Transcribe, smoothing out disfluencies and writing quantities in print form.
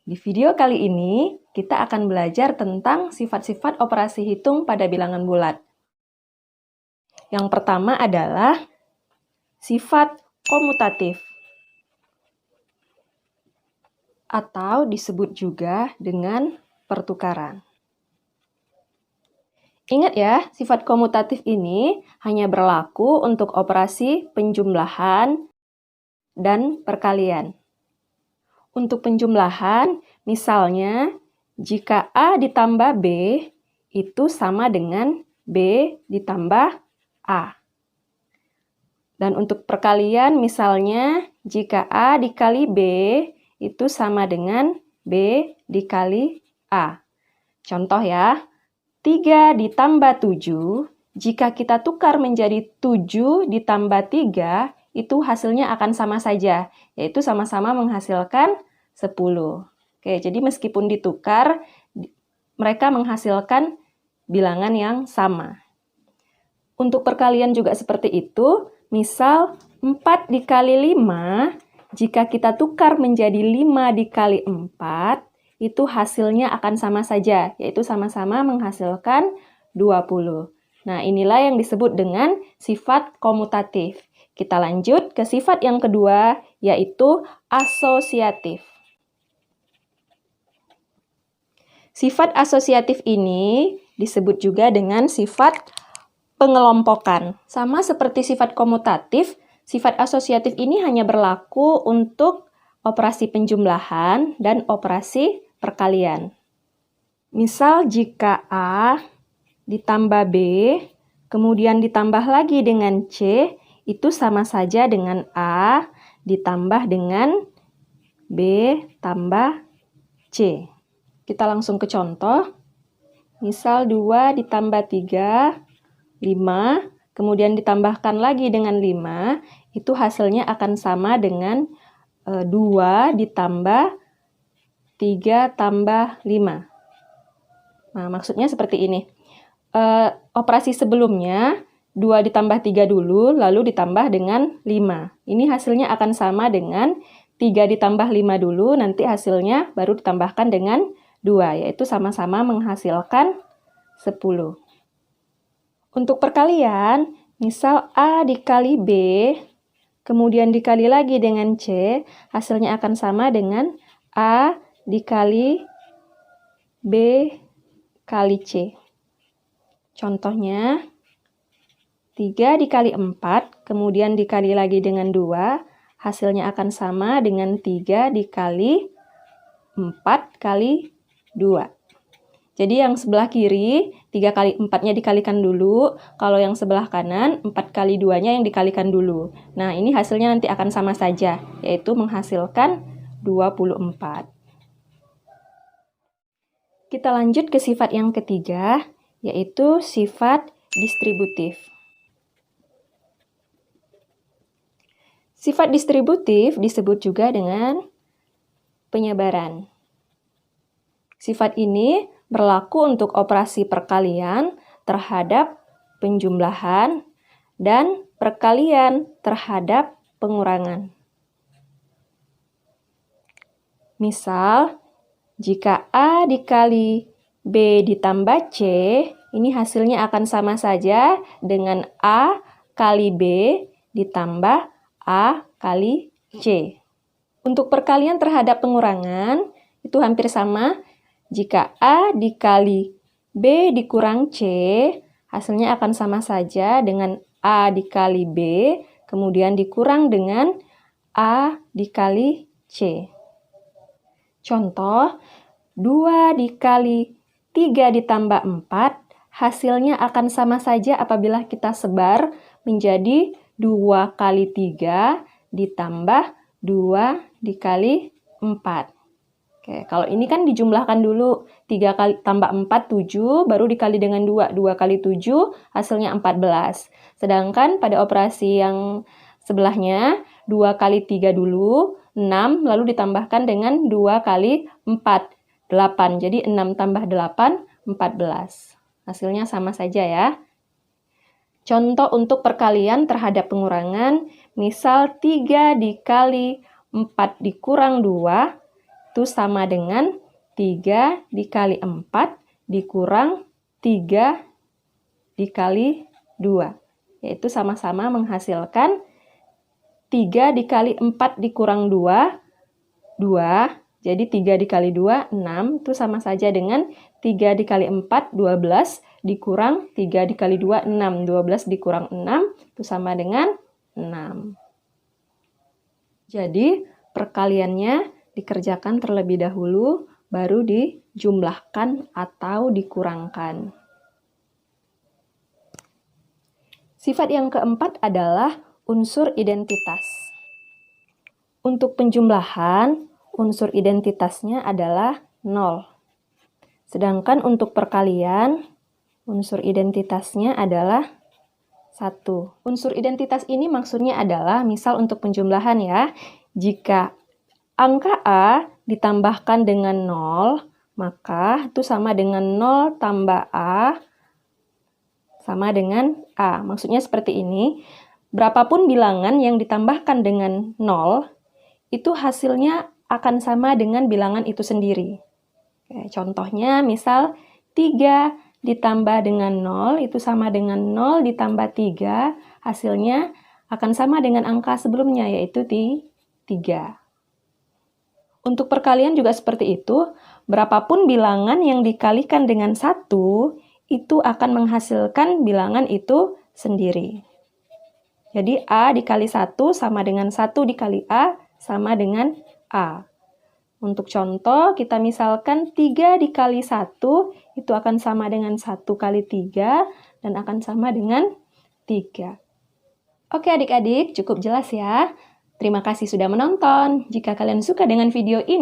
Di video kali ini, kita akan belajar tentang sifat-sifat operasi hitung pada bilangan bulat. Yang pertama adalah sifat komutatif, atau disebut juga dengan pertukaran. Ingat ya, sifat komutatif ini hanya berlaku untuk operasi penjumlahan dan perkalian. Untuk penjumlahan, misalnya, jika A ditambah B, itu sama dengan B ditambah A. Dan untuk perkalian, misalnya, jika A dikali B, itu sama dengan B dikali A. Contoh ya, 3 ditambah 7, jika kita tukar menjadi 7 ditambah 3, itu hasilnya akan sama saja, yaitu sama-sama menghasilkan 10. Oke, jadi meskipun ditukar, mereka menghasilkan bilangan yang sama. Untuk perkalian juga seperti itu, misal 4 dikali 5, jika kita tukar menjadi 5 dikali 4, itu hasilnya akan sama saja, yaitu sama-sama menghasilkan 20. Nah, inilah yang disebut dengan sifat komutatif. Kita lanjut ke sifat yang kedua, yaitu asosiatif. Sifat asosiatif ini disebut juga dengan sifat pengelompokan. Sama seperti sifat komutatif, sifat asosiatif ini hanya berlaku untuk operasi penjumlahan dan operasi perkalian. Misal jika A ditambah B, kemudian ditambah lagi dengan C, itu sama saja dengan A ditambah dengan B tambah C. Kita langsung ke contoh. Misal 2 ditambah 3, 5, kemudian ditambahkan lagi dengan 5, itu hasilnya akan sama dengan 2 ditambah 3 tambah 5. Nah, maksudnya seperti ini. Operasi sebelumnya, 2 ditambah 3 dulu, lalu ditambah dengan 5. Ini hasilnya akan sama dengan 3 ditambah 5 dulu, nanti hasilnya baru ditambahkan dengan 2, yaitu sama-sama menghasilkan 10. Untuk perkalian, misal A dikali B, kemudian dikali lagi dengan C, hasilnya akan sama dengan A dikali B kali C. Contohnya, 3 dikali 4, kemudian dikali lagi dengan 2, hasilnya akan sama dengan 3 dikali 4 kali 2. Jadi yang sebelah kiri, 3 kali 4-nya dikalikan dulu. Kalau yang sebelah kanan, 4 kali 2-nya yang dikalikan dulu. Nah, ini hasilnya nanti akan sama saja, yaitu menghasilkan 24. Kita lanjut ke sifat yang ketiga, yaitu sifat distributif. Sifat distributif disebut juga dengan penyebaran. Sifat ini berlaku untuk operasi perkalian terhadap penjumlahan dan perkalian terhadap pengurangan. Misal, jika A dikali B ditambah C, ini hasilnya akan sama saja dengan A kali B ditambah A kali C. Untuk perkalian terhadap pengurangan, itu hampir sama. Jika A dikali B dikurang C, hasilnya akan sama saja dengan A dikali B, kemudian dikurang dengan A dikali C. Contoh, 2 dikali 3 ditambah 4, hasilnya akan sama saja apabila kita sebar menjadi 2 kali 3 ditambah 2 dikali 4. Oke, kalau ini kan dijumlahkan dulu, 3 kali tambah 4, 7, baru dikali dengan 2. 2 kali 7, hasilnya 14. Sedangkan pada operasi yang sebelahnya, 2 kali 3 dulu, 6, lalu ditambahkan dengan 2 kali 4, 8. Jadi 6 tambah 8, 14. Hasilnya sama saja ya. Contoh untuk perkalian terhadap pengurangan, misal 3 dikali 4 dikurang 2, itu itu sama dengan 3 dikali 4 dikurang 3 dikali 2. Yaitu sama-sama menghasilkan 3 dikali 4 dikurang 2, 2. Jadi 3 dikali 2, 6. Itu sama saja dengan 3 dikali 4, 12. Dikurang 3 dikali 2, 6. 12 dikurang 6, itu sama dengan 6. Jadi, perkaliannya dikerjakan terlebih dahulu, baru dijumlahkan atau dikurangkan. Sifat yang keempat adalah unsur identitas. Untuk penjumlahan, unsur identitasnya adalah 0. Sedangkan untuk perkalian, unsur identitasnya adalah 1. Unsur identitas ini maksudnya adalah, misal untuk penjumlahan ya, jika angka A ditambahkan dengan 0, maka itu sama dengan 0 tambah A sama dengan A. Maksudnya seperti ini, berapapun bilangan yang ditambahkan dengan 0, itu hasilnya akan sama dengan bilangan itu sendiri. Contohnya, misal 3 ditambah dengan 0, itu sama dengan 0 ditambah 3, hasilnya akan sama dengan angka sebelumnya, yaitu 3. Untuk perkalian juga seperti itu, berapapun bilangan yang dikalikan dengan 1, itu akan menghasilkan bilangan itu sendiri. Jadi A dikali 1 sama dengan 1 dikali A sama dengan A. Untuk contoh, kita misalkan 3 dikali 1, itu akan sama dengan 1 kali 3, dan akan sama dengan 3. Oke adik-adik, cukup jelas ya. Terima kasih sudah menonton. Jika kalian suka dengan video ini,